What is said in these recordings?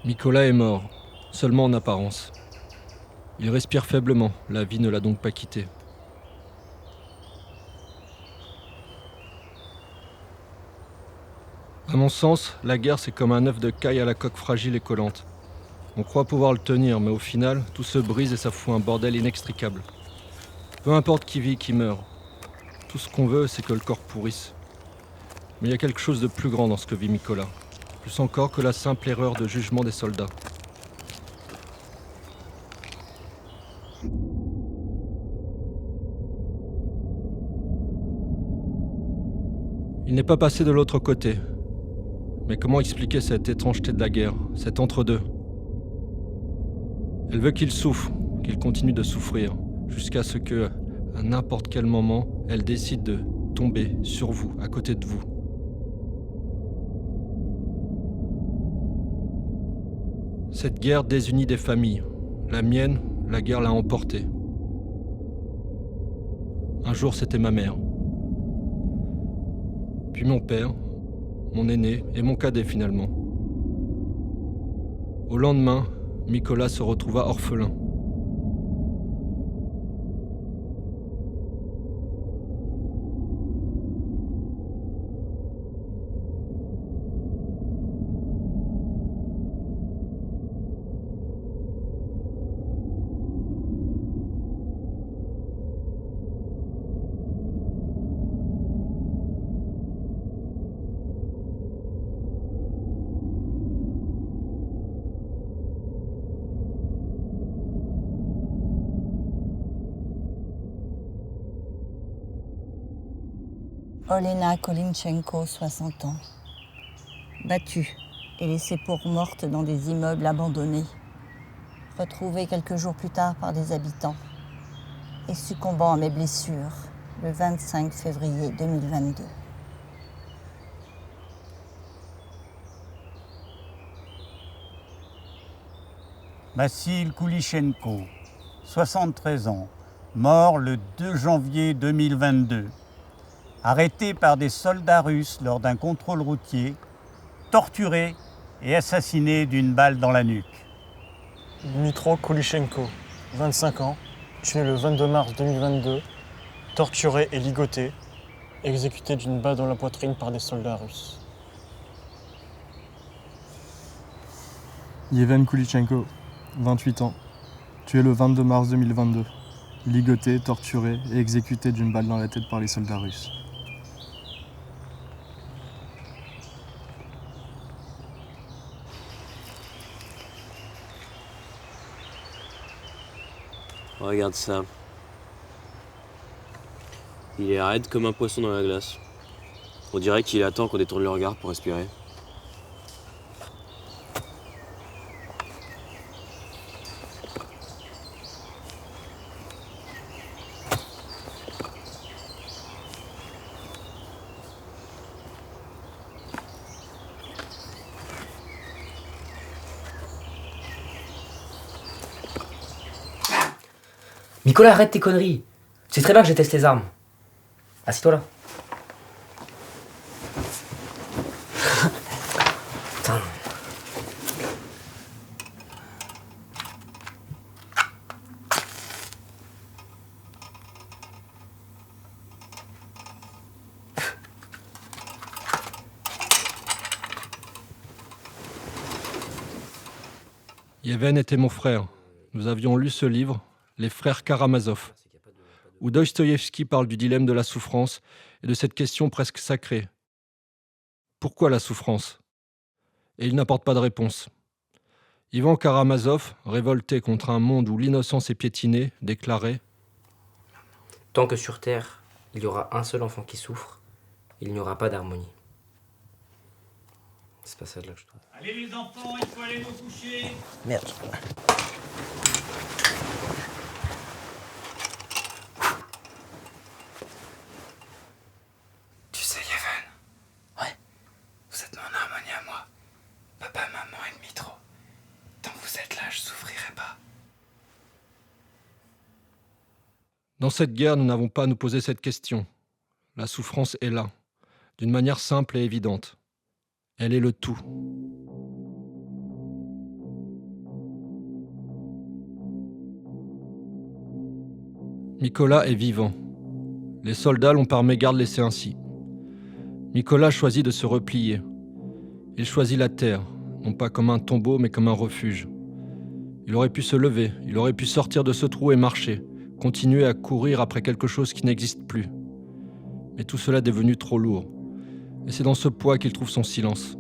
Mikola est mort, seulement en apparence. Il respire faiblement, la vie ne l'a donc pas quitté. À mon sens, la guerre c'est comme un œuf de caille à la coque fragile et collante. On croit pouvoir le tenir, mais au final, tout se brise et ça fout un bordel inextricable. Peu importe qui vit, qui meurt. Tout ce qu'on veut, c'est que le corps pourrisse. Mais il y a quelque chose de plus grand dans ce que vit Mikola. Plus encore que la simple erreur de jugement des soldats. Il n'est pas passé de l'autre côté. Mais comment expliquer cette étrangeté de la guerre, cet entre-deux ? Elle veut qu'il souffre, qu'il continue de souffrir, jusqu'à ce que, à n'importe quel moment, elle décide de tomber sur vous, à côté de vous. Cette guerre désunit des familles. La mienne, la guerre l'a emportée. Un jour, c'était ma mère. Puis mon père, mon aîné et mon cadet finalement. Au lendemain, Mikola se retrouva orphelin. Olena Kolinchenko, 60 ans. Battue et laissée pour morte dans des immeubles abandonnés. Retrouvée quelques jours plus tard par des habitants et succombant à mes blessures le 25 février 2022. Vassil Koulichenko, 73 ans, mort le 2 janvier 2022. Arrêté par des soldats russes lors d'un contrôle routier, torturé et assassiné d'une balle dans la nuque. Dmitro Koulichenko, 25 ans, tué le 22 mars 2022, torturé et ligoté, exécuté d'une balle dans la poitrine par des soldats russes. Yevhen Koulichenko, 28 ans, tué le 22 mars 2022, ligoté, torturé et exécuté d'une balle dans la tête par les soldats russes. Regarde ça. Il est raide comme un poisson dans la glace. On dirait qu'il attend qu'on détourne le regard pour respirer. Mikola, arrête tes conneries. Tu sais très bien que je déteste les armes. Assis-toi là. Putain. Yevhen était mon frère. Nous avions lu ce livre, Les frères Karamazov, où Dostoïevski parle du dilemme de la souffrance et de cette question presque sacrée. Pourquoi la souffrance ? Et il n'apporte pas de réponse. Ivan Karamazov, révolté contre un monde où l'innocence est piétinée, déclarait « Tant que sur Terre, il y aura un seul enfant qui souffre, il n'y aura pas d'harmonie. » C'est pas ça de là que je trouve. Allez les enfants, il faut aller vous coucher. Merde. Tu sais, Yevhen. Ouais. Vous êtes mon harmonie à moi. Papa, maman et Dmitro. Dans cette guerre, nous n'avons pas à nous poser cette question. La souffrance est là, d'une manière simple et évidente. Elle est le tout. Nicolas est vivant. Les soldats l'ont par mégarde laissé ainsi. Nicolas choisit de se replier. Il choisit la terre, non pas comme un tombeau, mais comme un refuge. Il aurait pu se lever, il aurait pu sortir de ce trou et marcher, continuer à courir après quelque chose qui n'existe plus. Mais tout cela est devenu trop lourd. Et c'est dans ce poids qu'il trouve son silence.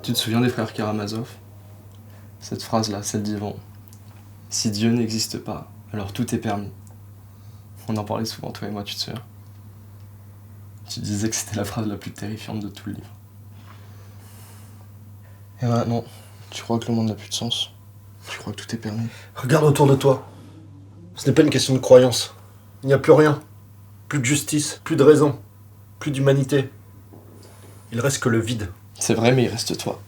Tu te souviens des frères Karamazov? Cette phrase-là, celle d'Ivan. Si Dieu n'existe pas, alors tout est permis. On en parlait souvent, toi et moi, tu te souviens? Tu disais que c'était la phrase la plus terrifiante de tout le livre. Et maintenant, tu crois que le monde n'a plus de sens? Tu crois que tout est permis? Regarde autour de toi. Ce n'est pas une question de croyance. Il n'y a plus rien. Plus de justice, plus de raison, plus d'humanité. Il reste que le vide. C'est vrai, mais il reste toi.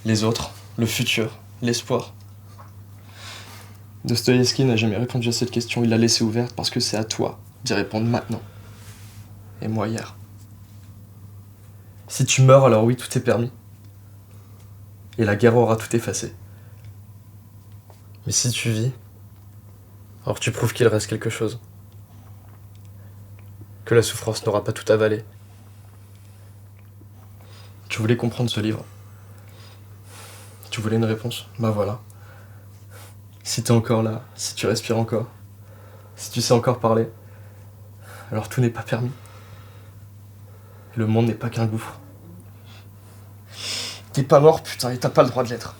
Les autres, le futur, l'espoir. Dostoïevski n'a jamais répondu à cette question, il l'a laissée ouverte parce que c'est à toi d'y répondre maintenant. Et moi hier. Si tu meurs, alors oui, tout est permis. Et la guerre aura tout effacé. Mais si tu vis, alors tu prouves qu'il reste quelque chose. Que la souffrance n'aura pas tout avalé. Tu voulais comprendre ce livre. Tu voulais une réponse. Bah voilà. Si t'es encore là, si tu respires encore, si tu sais encore parler, alors tout n'est pas permis. Et le monde n'est pas qu'un gouffre. T'es pas mort, putain, et t'as pas le droit de l'être.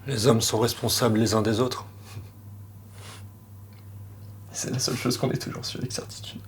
Les hommes sont responsables les uns des autres. C'est la seule chose qu'on ait toujours su avec certitude.